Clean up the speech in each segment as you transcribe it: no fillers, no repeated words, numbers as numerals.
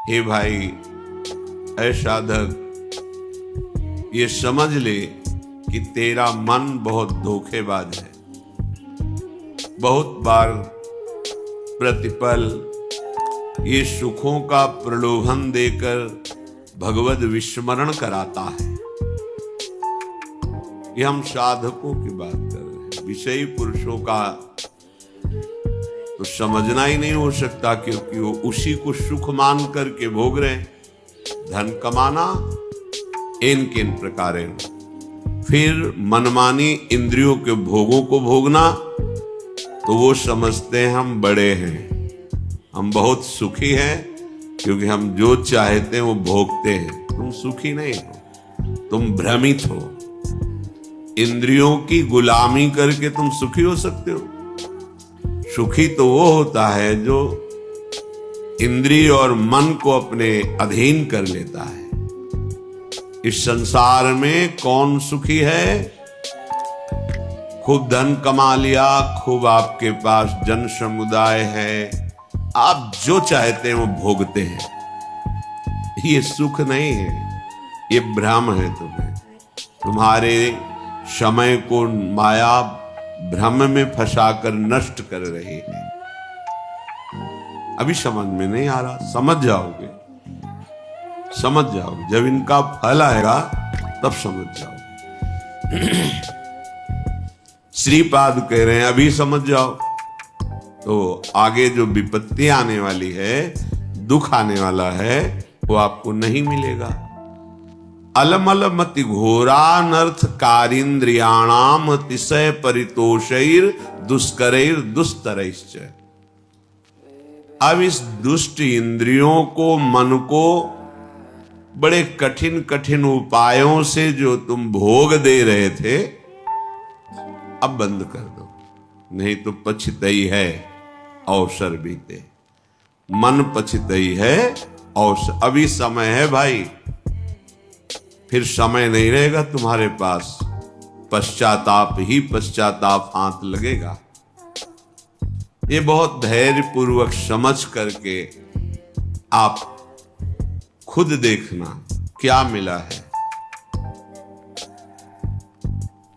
हे भाई, ऐ साधक, ये समझ ले कि तेरा मन बहुत धोखेबाज है। बहुत बार प्रतिपल ये सुखों का प्रलोभन देकर भगवत विस्मरण कराता है। ये हम साधकों की बात कर रहे हैं। विषयी पुरुषों का तो समझना ही नहीं हो सकता, क्योंकि वो उसी को सुख मान करके भोग रहे हैं। धन कमाना इन किन प्रकारेण, फिर मनमानी इंद्रियों के भोगों को भोगना, तो वो समझते हैं हम बड़े हैं, हम बहुत सुखी हैं, क्योंकि हम जो चाहते हैं वो भोगते हैं। तुम सुखी नहीं हो, तुम भ्रमित हो। इंद्रियों की गुलामी करके तुम सुखी हो सकते हो? सुखी तो वो होता है जो इंद्रिय और मन को अपने अधीन कर लेता है। इस संसार में कौन सुखी है? खूब धन कमा लिया, खूब आपके पास जन समुदाय है, आप जो चाहते हैं वो भोगते हैं। ये सुख नहीं है, ये भ्रम है। तुम्हारे समय को माया भ्रम में फंसाकर नष्ट कर रही है। अभी समझ में नहीं आ रहा, समझ जाओगे, समझ जाओगे। जब इनका फल आएगा तब समझ जाओगे। श्रीपाद कह रहे हैं अभी समझ जाओ, तो आगे जो विपत्ति आने वाली है, दुख आने वाला है, वो आपको नहीं मिलेगा। अलमल मति घोरानर्थ कारिंद्रियाणाम अतिशय परितोषैर दुष्करैर दुस्तरैश्च। अब इस दुष्ट इंद्रियों को, मन को बड़े कठिन कठिन उपायों से जो तुम भोग दे रहे थे, अब बंद कर दो, नहीं तो पछतई है अवसर बीते। मन पछतई है अवसर। अभी समय है भाई, फिर समय नहीं रहेगा तुम्हारे पास। पश्चाताप ही पश्चाताप हाथ लगेगा। ये बहुत धैर्य पूर्वक समझ करके आप खुद देखना क्या मिला है।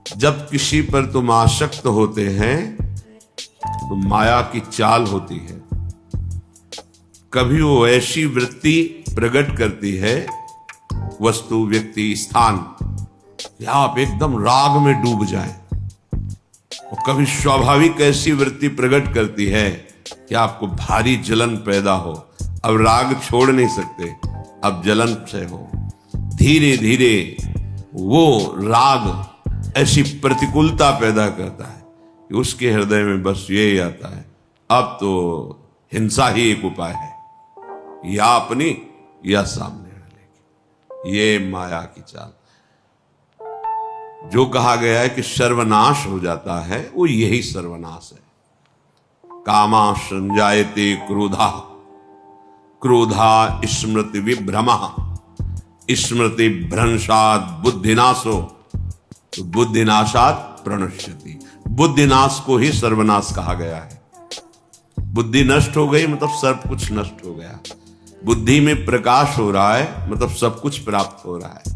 जब किसी पर तुम आसक्त होते हैं तो माया की चाल होती है। कभी वो ऐसी वृत्ति प्रकट करती है, वस्तु, व्यक्ति, स्थान, या आप एकदम राग में डूब जाएं। और कभी स्वाभाविक ऐसी वृत्ति प्रकट करती है कि आपको भारी जलन पैदा हो। अब राग छोड़ नहीं सकते, अब जलन से हो। धीरे धीरे वो राग ऐसी प्रतिकूलता पैदा करता है कि उसके हृदय में बस यही आता है, अब तो हिंसा ही एक उपाय है, या अपनी या सामने। ये माया की चाल। जो कहा गया है कि सर्वनाश हो जाता है, वो यही सर्वनाश है। कामा संजायते क्रोधा, क्रोधा स्मृति विभ्रमा, स्मृति भ्रंशात बुद्धिनाशो, तो बुद्धिनाशात प्रणश्यति। बुद्धिनाश को ही सर्वनाश कहा गया है। बुद्धि नष्ट हो गई मतलब सब कुछ नष्ट हो गया। बुद्धि में प्रकाश हो रहा है मतलब सब कुछ प्राप्त हो रहा है।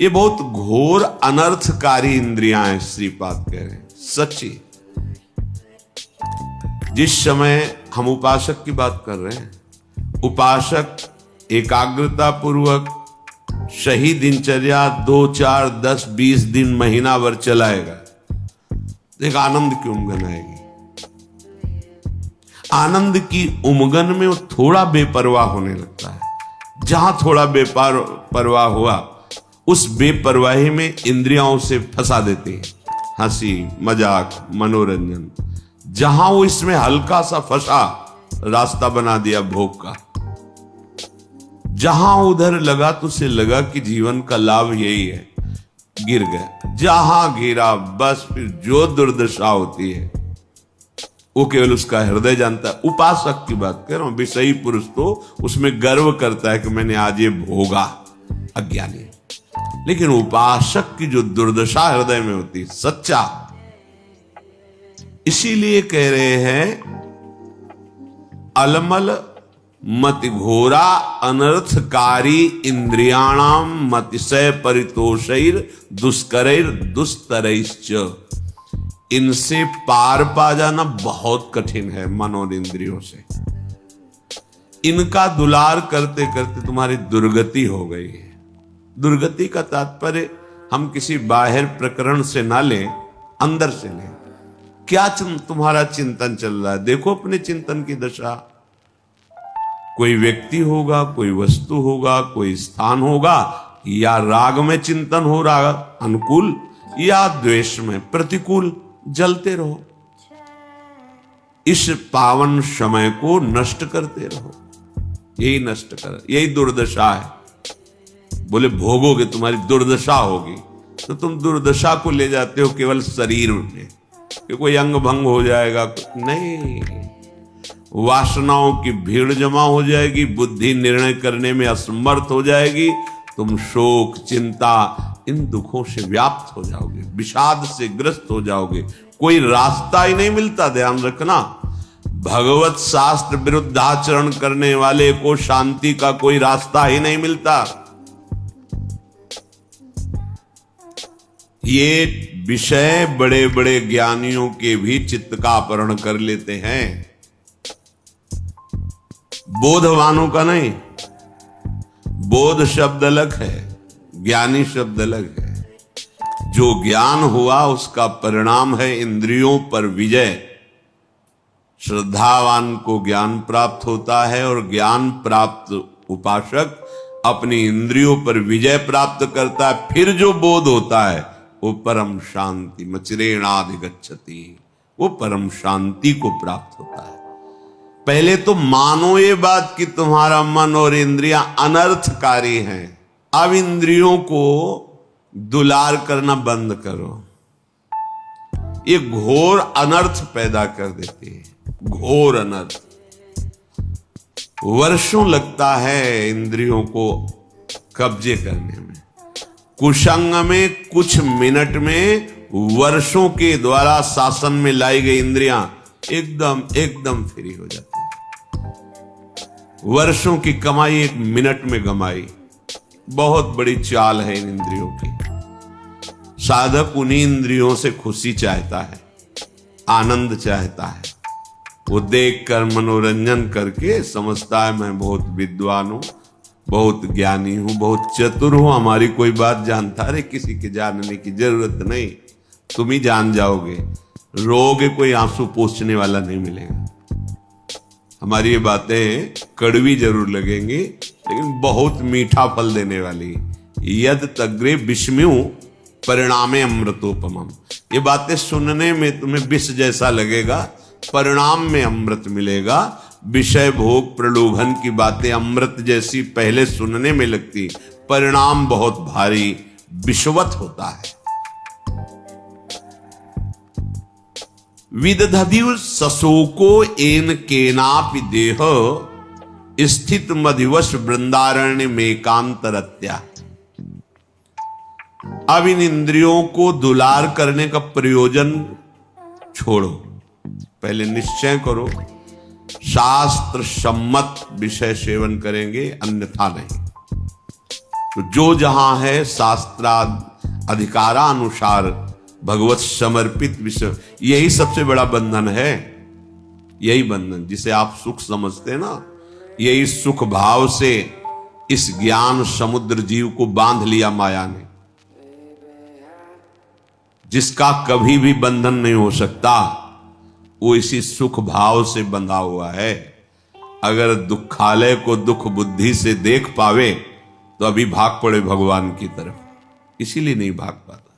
ये बहुत घोर अनर्थकारी इंद्रियां हैं, श्रीपाद कह रहे हैं। सच्ची, जिस समय हम उपासक की बात कर रहे हैं, उपासक एकाग्रता पूर्वक सही दिनचर्या 2, 4, 10, 20 दिन, महीना भर चलाएगा, एक आनंद की उमगन आएगी। आनंद की उमगन में वो थोड़ा बेपरवाह होने लगता है। जहां थोड़ा बेपरवाह हुआ, उस बेपरवाही में इंद्रियों से फंसा देते हैं। हंसी, मजाक, मनोरंजन। जहां वो इसमें हल्का सा फंसा, रास्ता बना दिया भोग का। जहां उधर लगा तो उसे लगा कि जीवन का लाभ यही है, गिर गया। जहां गिरा बस फिर जो दुर्दशा होती है वो केवल उसका हृदय जानता है। उपासक की बात कर रहा हूं। विषयी पुरुष तो उसमें गर्व करता है कि मैंने आज ये भोगा, अज्ञानी। लेकिन उपासक की जो दुर्दशा हृदय में होती है, सच्चा, इसीलिए कह रहे हैं अलमल मति घोरा अनर्थकारी इंद्रियाणाम मतिशय परितोषैर दुष्करैर दुस्तरैश्च। इनसे पार पा जाना बहुत कठिन है मन और इंद्रियों से। इनका दुलार करते करते तुम्हारी दुर्गति हो गई है। दुर्गति का तात्पर्य हम किसी बाहर प्रकरण से ना लें, अंदर से लें। क्या तुम्हारा चिंतन चल रहा है? देखो अपने चिंतन की दशा। कोई व्यक्ति होगा, कोई वस्तु होगा, कोई स्थान होगा, या राग में चिंतन हो रहा अनुकूल, या द्वेष में प्रतिकूल, जलते रहो। इस पावन समय को नष्ट करते रहो। यही नष्ट कर, यही दुर्दशा है। बोले भोगोगे तुम्हारी दुर्दशा होगी, तो तुम दुर्दशा को ले जाते हो केवल शरीर में कि कोई अंग भंग हो जाएगा। नहीं, वासनाओं की भीड़ जमा हो जाएगी, बुद्धि निर्णय करने में असमर्थ हो जाएगी, तुम शोक चिंता इन दुखों से व्याप्त हो जाओगे, विषाद से ग्रस्त हो जाओगे। कोई रास्ता ही नहीं मिलता। ध्यान रखना, भगवत शास्त्र विरुद्ध आचरण करने वाले को शांति का कोई रास्ता ही नहीं मिलता। ये विषय बड़े बड़े ज्ञानियों के भी चित्त का अपहरण कर लेते हैं, बोधवानों का नहीं। बोध शब्द अलग है, ज्ञानी शब्द अलग है। जो ज्ञान हुआ उसका परिणाम है इंद्रियों पर विजय। श्रद्धावान को ज्ञान प्राप्त होता है और ज्ञान प्राप्त उपासक अपनी इंद्रियों पर विजय प्राप्त करता है। फिर जो बोध होता है वो परम शांति मचिरेणाधिगच्छति, वो परम शांति को प्राप्त होता है। पहले तो मानो ये बात कि तुम्हारा मन और इंद्रियां अनर्थकारी हैं। अब इंद्रियों को दुलार करना बंद करो। ये घोर अनर्थ पैदा कर देती है, घोर अनर्थ। वर्षों लगता है इंद्रियों को कब्जे करने में। कुसंग में कुछ मिनट में वर्षों के द्वारा शासन में लाई गई इंद्रियां एकदम फ्री हो जाती है। वर्षों की कमाई एक मिनट में गमाई। बहुत बड़ी चाल है इन इंद्रियों की। साधक उन्हीं इंद्रियों से खुशी चाहता है, आनंद चाहता है। वो देखकर मनोरंजन करके समझता है मैं बहुत विद्वान हूं, बहुत ज्ञानी हूं, बहुत चतुर हूं, हमारी कोई बात जानता। अरे किसी के जानने की जरूरत नहीं, तुम ही जान जाओगे। रोगे कोई आंसू पोंछने वाला नहीं मिलेगा। हमारी ये बातें कड़वी जरूर लगेंगी लेकिन बहुत मीठा फल देने वाली। यद तग्रे विषम्यु परिणामे अमृतोपमम। ये बातें सुनने में तुम्हें विष जैसा लगेगा, परिणाम में अमृत मिलेगा। विषय भोग प्रलोभन की बातें अमृत जैसी पहले सुनने में लगती, परिणाम बहुत भारी विषवत होता है। विदधदिव सशोको एन केनापि देह स्थित मधिवश वृंदारण्य में कांतरत्या। अब इन इंद्रियों को दुलार करने का प्रयोजन छोड़ो। पहले निश्चय करो शास्त्र सम्मत विषय सेवन करेंगे, अन्यथा नहीं। तो जो जहां है शास्त्रा अधिकारानुसार भगवत समर्पित विषय, यही सबसे बड़ा बंधन है। यही बंधन जिसे आप सुख समझते हैं ना, यही सुख भाव से इस ज्ञान समुद्र जीव को बांध लिया माया ने, जिसका कभी भी बंधन नहीं हो सकता। वो इसी सुख भाव से बंधा हुआ है। अगर दुखालय को दुख बुद्धि से देख पावे तो अभी भाग पड़े भगवान की तरफ, इसीलिए नहीं भाग पाता।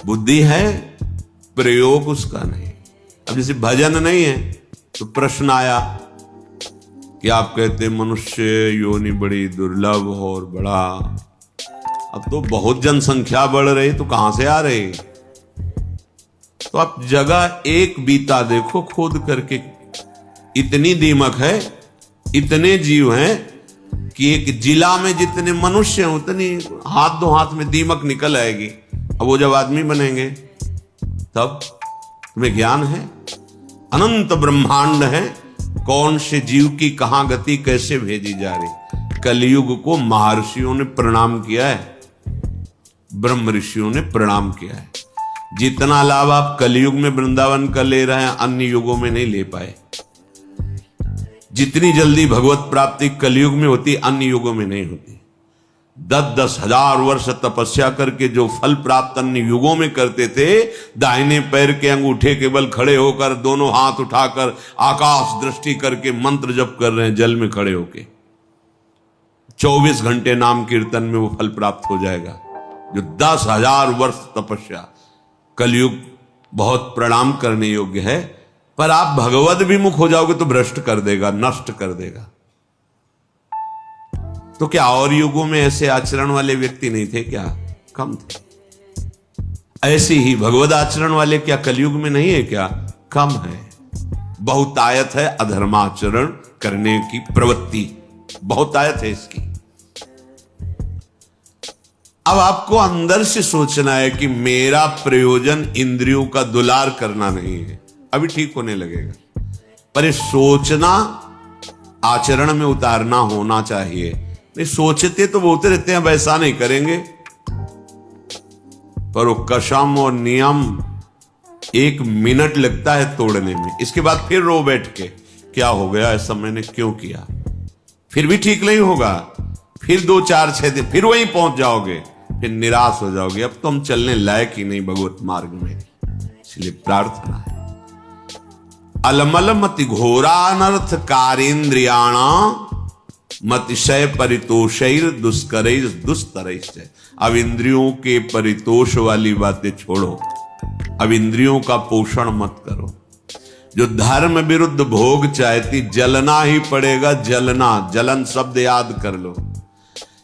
बुद्धि है, प्रयोग उसका नहीं। अब जैसे भजन नहीं है तो प्रश्न आया कि आप कहते मनुष्य योनि बड़ी दुर्लभ और बड़ा, अब तो बहुत जनसंख्या बढ़ रही तो कहां से आ रही? तो आप जगह एक बीता देखो खोद करके, इतनी दीमक है, इतने जीव हैं कि एक जिला में जितने मनुष्य हैं उतनी हाथ दो हाथ में दीमक निकल आएगी। अब वो जब आदमी बनेंगे तब तुम्हें ज्ञान है, अनंत ब्रह्मांड है, कौन से जीव की कहां गति कैसे भेजी जा रही। कलयुग को महर्षियों ने प्रणाम किया है, ब्रह्म ऋषियों ने प्रणाम किया है। जितना लाभ आप कलयुग में वृंदावन का ले रहे हैं, अन्य युगों में नहीं ले पाए। जितनी जल्दी भगवत प्राप्ति कलयुग में होती, अन्य युगों में नहीं होती। 10-10 हजार वर्ष तपस्या करके जो फल प्राप्त अन्य युगों में करते थे, दाहिने पैर के अंगूठे के बल खड़े होकर, दोनों हाथ उठाकर आकाश दृष्टि करके मंत्र जप कर रहे हैं, जल में खड़े होके 24 घंटे नाम कीर्तन में वो फल प्राप्त हो जाएगा। जो 10,000 वर्ष तपस्या, कलयुग बहुत प्रणाम करने योग्य है। पर आप भगवद विमुख हो जाओगे तो भ्रष्ट कर देगा, नष्ट कर देगा। तो क्या और युगों में ऐसे आचरण वाले व्यक्ति नहीं थे क्या? कम थे। ऐसे ही भगवद आचरण वाले क्या कलयुग में नहीं है क्या? कम है। बहुतायत है अधर्माचरण करने की प्रवृत्ति, बहुतायत है इसकी। अब आपको अंदर से सोचना है कि मेरा प्रयोजन इंद्रियों का दुलार करना नहीं है, अभी ठीक होने लगेगा। पर ये सोचना आचरण में उतारना होना चाहिए। नहीं सोचते तो बोलते रहते हैं वैसा नहीं करेंगे, पर वो कसम और नियम 1 मिनट लगता है तोड़ने में। इसके बाद फिर रो बैठ के क्या हो गया, ऐसा मैंने क्यों किया, फिर भी ठीक नहीं होगा। फिर 2-4-6 दिन फिर वहीं पहुंच जाओगे, फिर निराश हो जाओगे। अब तो हम चलने लायक ही नहीं भगवत मार्ग में। इसलिए प्रार्थना है, अलमल मति घोरा अनर्थ कारेन्द्रियाणा मतिशय परितोषैर दुष्करैर दुस्तरैश्च। अब इंद्रियों के परितोष वाली बातें छोड़ो, अब इंद्रियों का पोषण मत करो। जो धर्म विरुद्ध भोग चाहती, जलना ही पड़ेगा। जलना, जलन शब्द याद कर लो।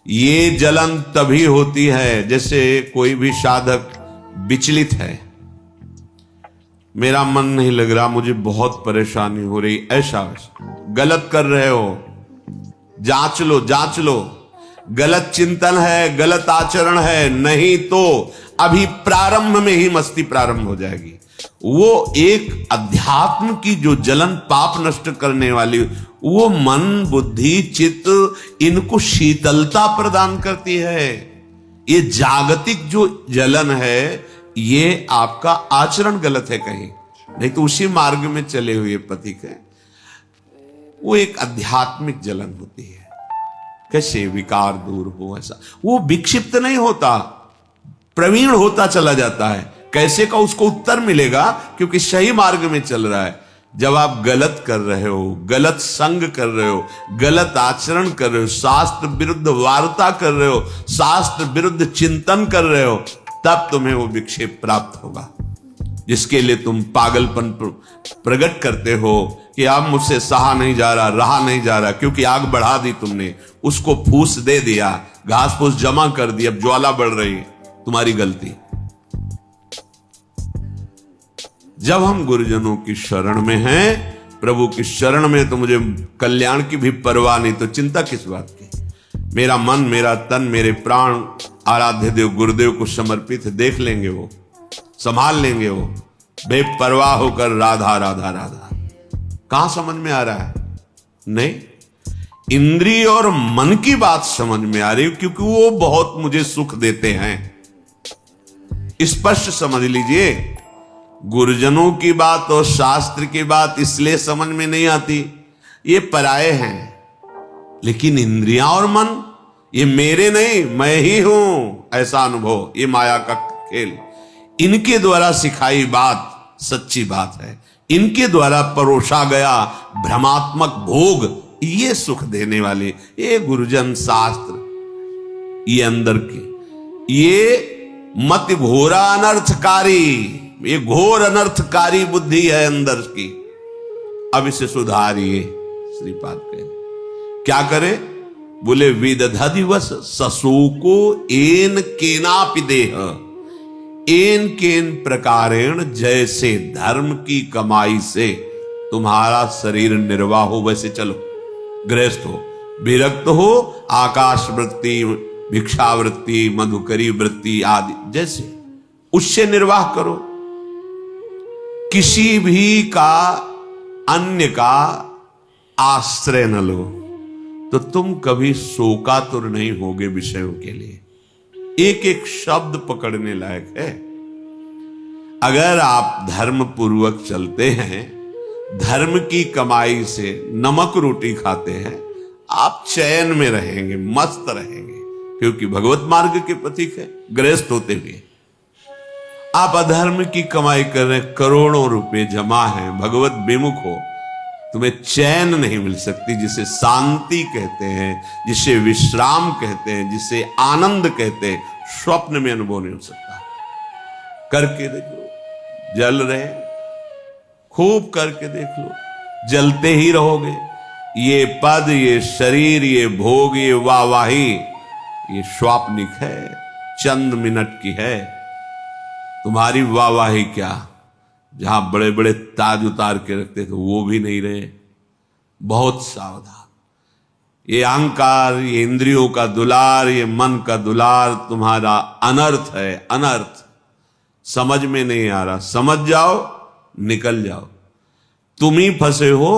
ये जलन तभी होती है जैसे कोई भी साधक विचलित है, मेरा मन नहीं लग रहा, मुझे बहुत परेशानी हो रही, ऐसा गलत कर रहे हो, जांच लो, जांच लो। गलत चिंतन है, गलत आचरण है, नहीं तो अभी प्रारंभ में ही मस्ती प्रारंभ हो जाएगी। वो एक अध्यात्म की जो जलन पाप नष्ट करने वाली, वो मन बुद्धि चित्त इनको शीतलता प्रदान करती है। ये जागतिक जो जलन है, ये आपका आचरण गलत है कहीं, नहीं तो उसी मार्ग में चले हुए पथिक है। वो एक आध्यात्मिक जलन होती है। कैसे विकार दूर हो, ऐसा वो विक्षिप्त नहीं होता, प्रवीण होता चला जाता है। कैसे का उसको उत्तर मिलेगा, क्योंकि सही मार्ग में चल रहा है। जब आप गलत कर रहे हो, गलत संग कर रहे हो, गलत आचरण कर रहे हो, शास्त्र विरुद्ध वार्ता कर रहे हो, शास्त्र विरुद्ध चिंतन कर रहे हो, तब तुम्हें वो विक्षेप प्राप्त होगा, जिसके लिए तुम पागलपन प्रकट करते हो कि अब मुझसे सहा नहीं जा रहा, रहा नहीं जा रहा, क्योंकि आग बढ़ा दी तुमने, उसको फूस दे दिया, घास फूस जमा कर दी, अब ज्वाला बढ़ रही, तुम्हारी गलती। जब हम गुरुजनों की शरण में हैं, प्रभु की शरण में, तो मुझे कल्याण की भी परवाह नहीं, तो चिंता किस बात की। मेरा मन, मेरा तन, मेरे प्राण आराध्य देव गुरुदेव को समर्पित है, देख लेंगे वो, संभाल लेंगे वो, बेपरवाह होकर राधा राधा राधा। कहां समझ में आ रहा है? नहीं, इंद्रिय और मन की बात समझ में आ रही है, क्योंकि वो बहुत मुझे सुख देते हैं। स्पष्ट समझ लीजिए, गुरुजनों की बात और शास्त्र की बात इसलिए समझ में नहीं आती, ये पराये हैं। लेकिन इंद्रियां और मन, ये मेरे नहीं, मैं ही हूं, ऐसा अनुभव, ये माया का खेल, इनके द्वारा सिखाई बात सच्ची बात है। इनके द्वारा परोसा गया भ्रमात्मक भोग, ये सुख देने वाले, ये गुरुजन शास्त्र, ये अंदर के, ये मत घोरा अनर्थकारी, ये घोर अनर्थकारी बुद्धि है अंदर की। अब इसे सुधारिए। श्रीपाद कहे क्या करे? बोले विदधा दिवस ससुको एन केनापि देह, एन केन प्रकारेण, जैसे धर्म की कमाई से तुम्हारा शरीर निर्वाह हो वैसे चलो। गृहस्थ हो, विरक्त हो, आकाश वृत्ति, भिक्षावृत्ति, मधुकरी वृत्ति आदि जैसे, उससे निर्वाह करो। किसी भी का, अन्य का आश्रय न लो तो तुम कभी शोकातुर नहीं होगे विषयों के लिए। एक एक शब्द पकड़ने लायक है। अगर आप धर्म पूर्वक चलते हैं, धर्म की कमाई से नमक रोटी खाते हैं, आप चैन में रहेंगे, मस्त रहेंगे, क्योंकि भगवत मार्ग के प्रतीक है। गृहस्थ होते हुए आप अधर्म की कमाई कर रहे हैं, करोड़ों रुपए जमा हैं, भगवत विमुख हो, तुम्हें चैन नहीं मिल सकती, जिसे शांति कहते हैं, जिसे विश्राम कहते हैं, जिसे आनंद कहते हैं, स्वप्न में अनुभव नहीं हो सकता। करके देख लो, जल रहे, खूब करके देख लो, जलते ही रहोगे। ये पद, ये शरीर, ये भोग, ये वाहवाही, ये स्वाप्निक है, चंद मिनट की है। तुम्हारी वाहवाही क्या, जहां बड़े बड़े ताज उतार के रखते थे वो भी नहीं रहे। बहुत सावधान। ये अहंकार, ये इंद्रियों का दुलार, ये मन का दुलार तुम्हारा अनर्थ है, अनर्थ। समझ में नहीं आ रहा, समझ जाओ, निकल जाओ। तुम ही फंसे हो,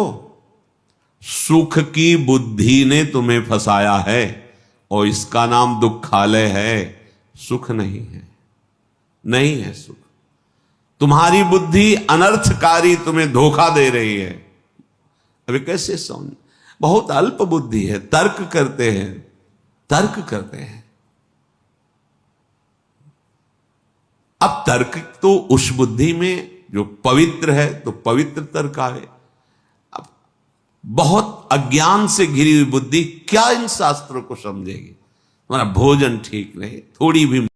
सुख की बुद्धि ने तुम्हें फंसाया है, और इसका नाम दुखालय है, सुख नहीं है, नहीं है सुख। तुम्हारी बुद्धि अनर्थकारी तुम्हें धोखा दे रही है। अभी कैसे समझ, बहुत अल्प बुद्धि है, तर्क करते हैं, तर्क करते हैं। अब तर्क तो उस बुद्धि में जो पवित्र है, तो पवित्र तर्क आए। अब बहुत अज्ञान से घिरी हुई बुद्धि क्या इन शास्त्रों को समझेगी? तुम्हारा भोजन ठीक नहीं, थोड़ी भी